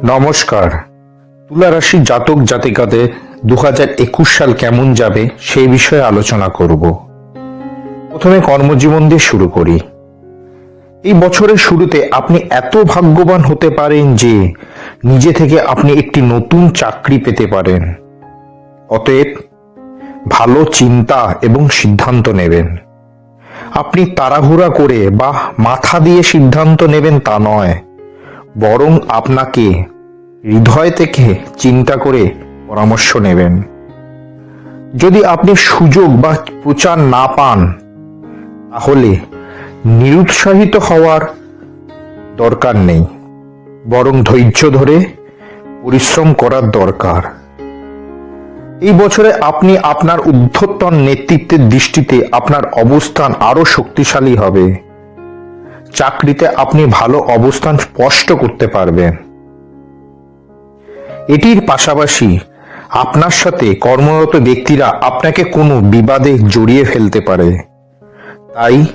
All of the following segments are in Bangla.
নমস্কার। তুলা রাশির জাতক জাতিকাদের 2021 সাল কেমন যাবে সেই বিষয়ে আলোচনা করব। প্রথমে কর্মজীবন দিয়ে শুরু করি। এই বছরের শুরুতে আপনি এত ভাগ্যবান হতে পারেন যে নিজে থেকে আপনি একটি নতুন চাকরি পেতে পারেন। অতএব ভালো চিন্তা এবং সিদ্ধান্ত নেবেন। আপনি তাড়াহুড়া করে বা মাথা দিয়ে সিদ্ধান্ত নেবেন তা নয়, বরং আপনাকে হৃদয় থেকে চিন্তা করে পরামর্শ নেবেন। যদি আপনি সুযোগ বা প্রচার না পান, তাহলে নিরুৎসাহিত হওয়ার দরকার নেই, বরং ধৈর্য ধরে পরিশ্রম করার দরকার। এই বছরে আপনি আপনার ঊর্ধ্বতন নেতৃত্বের দৃষ্টিতে আপনার অবস্থান আরো শক্তিশালী হবে। চাকরিতে আপনি ভালো অবস্থান স্পষ্ট করতে পারবেন। এটির পাশাপাশি আপনার সাথে কর্মরত ব্যক্তিরা আপনাকে কোনো বিবাদে জড়িয়ে ফেলতে পারে, তাই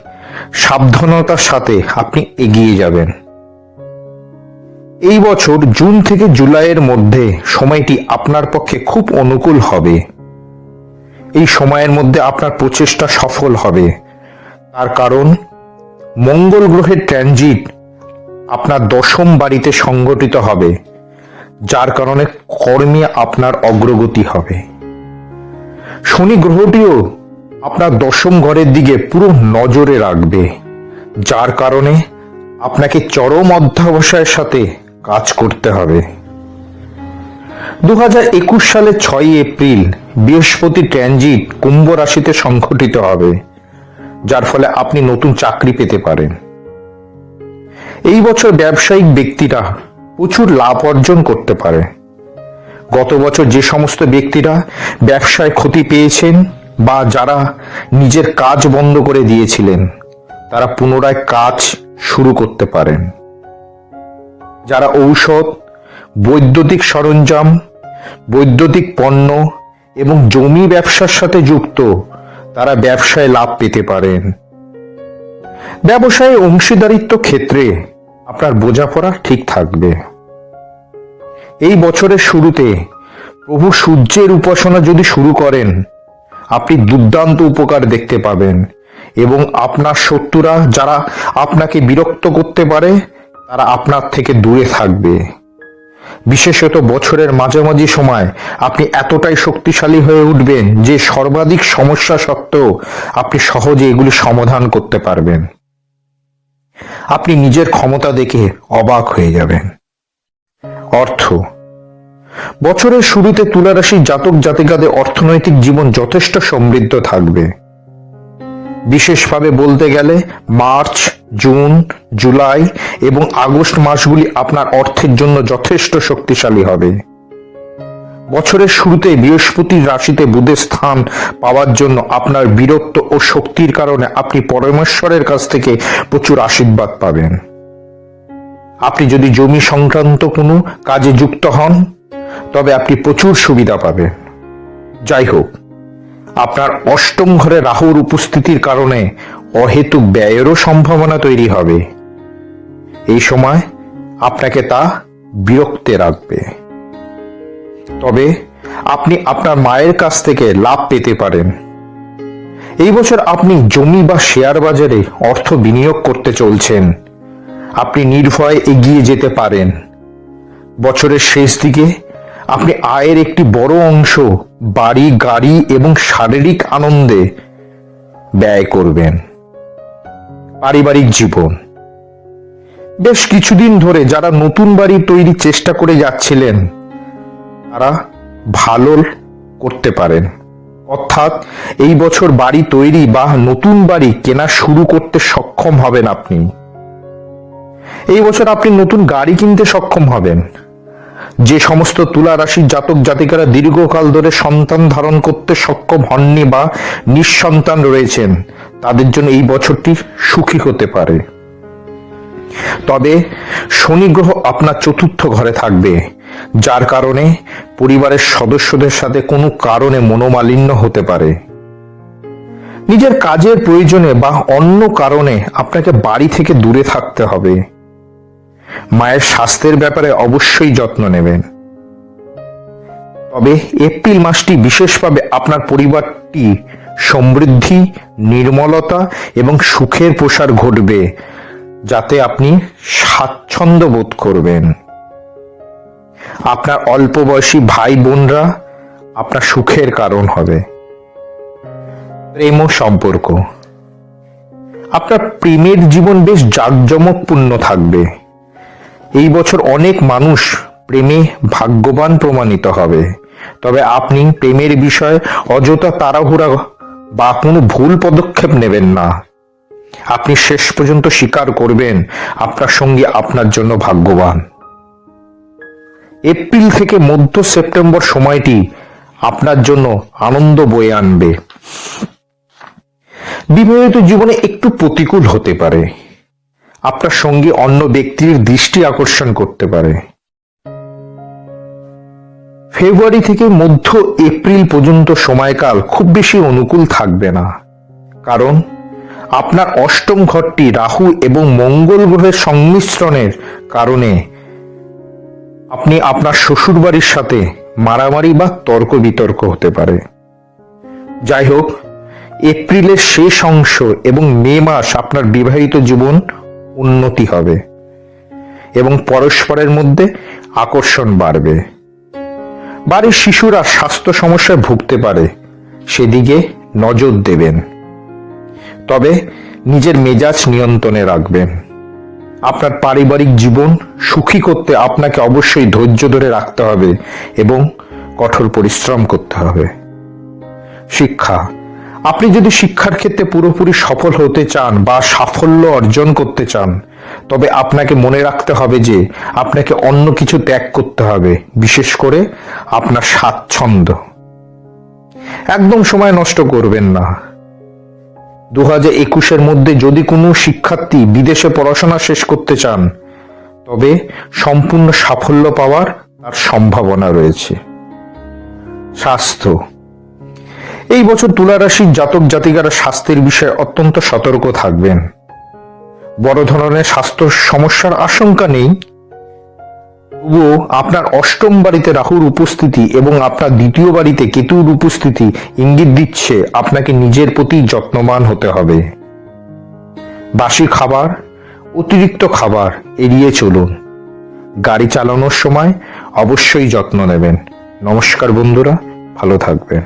সাবধানতার সাথে আপনি এগিয়ে যাবেন। এই বছর জুন থেকে জুলাইয়ের মধ্যে সময়টি আপনার পক্ষে খুব অনুকূল হবে। এই সময়ের মধ্যে আপনার প্রচেষ্টা সফল হবে, তার কারণ মঙ্গল গ্রহের ট্রানজিট আপনার দশম বাড়িতে সংঘটিত হবে, যার কারণে কর্মে আপনার অগ্রগতি হবে। শনি গ্রহটিও আপনার দশম ঘরের দিকে পুরো নজরে রাখবে, যার কারণে আপনাকে চরম অধ্যবসায়ের সাথে কাজ করতে হবে। 2021 সালের 6 এপ্রিল বৃহস্পতি ট্রানজিট কুম্ভ রাশিতে সংঘটিত হবে, যার ফলে আপনি নতুন চাকরি পেতে পারেন। এই বছর ব্যবসায়িক ব্যক্তিরা প্রচুর লাভ অর্জন করতে পারে। গত বছর যে সমস্ত ব্যক্তিরা ব্যবসায় ক্ষতি পেয়েছেন বা যারা নিজের কাজ বন্ধ করে দিয়েছিলেন, তারা পুনরায় কাজ শুরু করতে পারেন। যারা ঔষধ, বৈদ্যুতিক সরঞ্জাম, বৈদ্যুতিক পণ্য এবং জমি ব্যবসার সাথে যুক্ত, তারা ব্যবসায় লাভ পেতে পারেন। ব্যবসায় অংশীদারিত্ব ক্ষেত্রে আপনার বোঝাপড়া ঠিক থাকবে। এই বছরের শুরুতে প্রভু সূর্যের উপাসনা যদি শুরু করেন, আপনি দুর্দান্ত উপকার দেখতে পাবেন এবং আপনার শত্রুরা যারা আপনাকে বিরক্ত করতে পারে, তারা আপনার থেকে দূরে থাকবে। বিশেষত বছরের মাঝামাঝি সময় আপনি এতটাই শক্তিশালী হয়ে উঠবেন যে সর্বাধিক সমস্যা সত্ত্বেও আপনি সহজে এগুলি সমাধান করতে পারবেন। আপনি নিজের ক্ষমতা দেখে অবাক হয়ে যাবেন। অর্থ, বছরের শুরুতে তুলা রাশির জাতক জাতিকাদের অর্থনৈতিক জীবন যথেষ্ট সমৃদ্ধ থাকবে। বিশেষভাবে বলতে গেলে মার্চ, জুন, জুলাই এবং আগস্ট মাসগুলি আপনার অর্থের জন্য যথেষ্ট শক্তিশালী হবে। বছরের শুরুতে বৃহস্পতির রাশিতে বুধের স্থান পাওয়ার জন্য আপনার বীরত্ব ও শক্তির কারণে আপনি পরমেশ্বরের কাছ থেকে প্রচুর আশীর্বাদ পাবেন। আপনি যদি জমি সংক্রান্ত কোনো কাজে যুক্ত হন, তবে আপনি প্রচুর সুবিধা পাবেন। যাই হোক, আপনার অষ্টম ঘরে রাহুর উপস্থিতির কারণে অহেতুক ব্যয়েরও সম্ভাবনা তৈরি হবে। এই সময় আপনাকে তা বিরক্তে রাখবে। তবে আপনি আপনার মায়ের কাছ থেকে লাভ পেতে পারেন। এই বছর আপনি জমি বা শেয়ার বাজারে অর্থ বিনিয়োগ করতে চলছেন। আপনি নির্ভয়ে এগিয়ে যেতে পারেন। বছরের শেষ দিকে আপনি আয়ের একটি বড় অংশ বাড়ি, গাড়ি এবং শারীরিক আনন্দে ব্যয় করবেন। পারিবারিক জীবন, বেশ কিছুদিন ধরে যারা নতুন বাড়ি তৈরির চেষ্টা করে যাচ্ছিলেন, তারা ভালো করতে পারেন। অর্থাৎ এই বছর বাড়ি তৈরি বা নতুন বাড়ি কেনা শুরু করতে সক্ষম হবেন আপনি। এই বছর আপনি নতুন গাড়ি কিনতে সক্ষম হবেন। যে সমস্ত তুলা রাশির জাতক জাতিকারা দীর্ঘকাল ধরে সন্তান ধারণ করতে সক্ষম হননি বা নিঃসন্তান রয়েছেন, তাদের জন্য এই বছরটি সুখী হতে পারে। তবে শনি গ্রহ আপনার চতুর্থ ঘরে থাকবে, যার কারণে পরিবারের সদস্যদের সাথে কোনো কারণে মনোমালিন্য হতে পারে। নিজের কাজের প্রয়োজনে বা অন্য কারণে আপনাকে বাড়ি থেকে দূরে থাকতে হবে। মায়ের স্বাস্থ্যের ব্যাপারে অবশ্যই যত্ন নেবেন। তবে এপ্রিল মাসটি বিশেষভাবে আপনার পরিবারটি সমৃদ্ধি, নির্মলতা এবং সুখের প্রসার ঘটবে, যাতে আপনি স্বাচ্ছন্দ্য বোধ করবেন। আপনার অল্প বয়সী ভাই বোনরা আপনার সুখের কারণ হবে। প্রেম ও সম্পর্ক, আপনার প্রেমের জীবন বেশ জাঁকজমকপূর্ণ থাকবে। এই বছর অনেক মানুষ প্রেমে ভাগ্যবান প্রমাণিত হবে। তবে আপনি প্রেমের বিষয়ে অযথা তাড়াহুড়া বা কোনো ভুল পদক্ষেপ নেবেন না। আপনি শেষ পর্যন্ত স্বীকার করবেন আপনার সঙ্গী আপনার জন্য ভাগ্যবান। এপ্রিল থেকে মধ্য সেপ্টেম্বর সময়টি আপনার জন্য আনন্দ বয়ে আনবে। বিবাহিত জীবনে একটু প্রতিকূল হতে পারে। আপনার সঙ্গে অন্য ব্যক্তির দৃষ্টি আকর্ষণ করতে পারে। ফেব্রুয়ারি থেকে মধ্য এপ্রিল পর্যন্ত সময়কাল খুব বেশি অনুকূল থাকবে না, কারণ আপনার অষ্টম ঘরটি রাহু এবং মঙ্গল গ্রহের সংমিশ্রণের কারণে আপনি আপনার শ্বশুরবাড়ির সাথে মারামারি বা তর্ক বিতর্ক হতে পারে। যাই হোক, এপ্রিলের শেষ অংশ এবং মে মাস আপনার বিবাহিত জীবন উন্নতি হবে এবং পরস্পরের মধ্যে আকর্ষণ বাড়বে। বাড়ির শিশুরা স্বাস্থ্য সমস্যায় ভুগতে পারে, সেদিকে নজর দেবেন। তবে নিজের মেজাজ নিয়ন্ত্রণে রাখবেন। আপনার পারিবারিক জীবন সুখী করতে আপনাকে অবশ্যই ধৈর্য ধরে রাখতে হবে এবং কঠোর পরিশ্রম করতে হবে। শিক্ষা, আপনি যদি শিক্ষার ক্ষেত্রে পুরোপুরি সফল হতে চান বা সাফল্য অর্জন করতে চান, তবে আপনাকে মনে রাখতে হবে যে আপনাকে অন্য কিছু ত্যাগ করতে হবে, বিশেষ করে আপনার স্বাচ্ছন্দ্য। একদম সময় নষ্ট করবেন না। 2021-এর মধ্যে যদি কোনো শিক্ষার্থী বিদেশে পড়াশোনা শেষ করতে চান, তবে সম্পূর্ণ সাফল্য পাওয়ার তার সম্ভাবনা রয়েছে। স্বাস্থ্য, এই বছর তুলা রাশির জাতক জাতিকারা স্বাস্থ্যের বিষয়ে অত্যন্ত সতর্ক থাকবেন। বড় ধরনের স্বাস্থ্য সমস্যার আশঙ্কা নেই, তবুও আপনার অষ্টম বাড়িতে রাহুর উপস্থিতি এবং আপনার দ্বিতীয় বাড়িতে কেতুর উপস্থিতি ইঙ্গিত দিচ্ছে আপনাকে নিজের প্রতি যত্নবান হতে হবে। বাসি খাবার, অতিরিক্ত খাবার এড়িয়ে চলুন। গাড়ি চালানোর সময় অবশ্যই যত্ন নেবেন। নমস্কার বন্ধুরা, ভালো থাকবেন।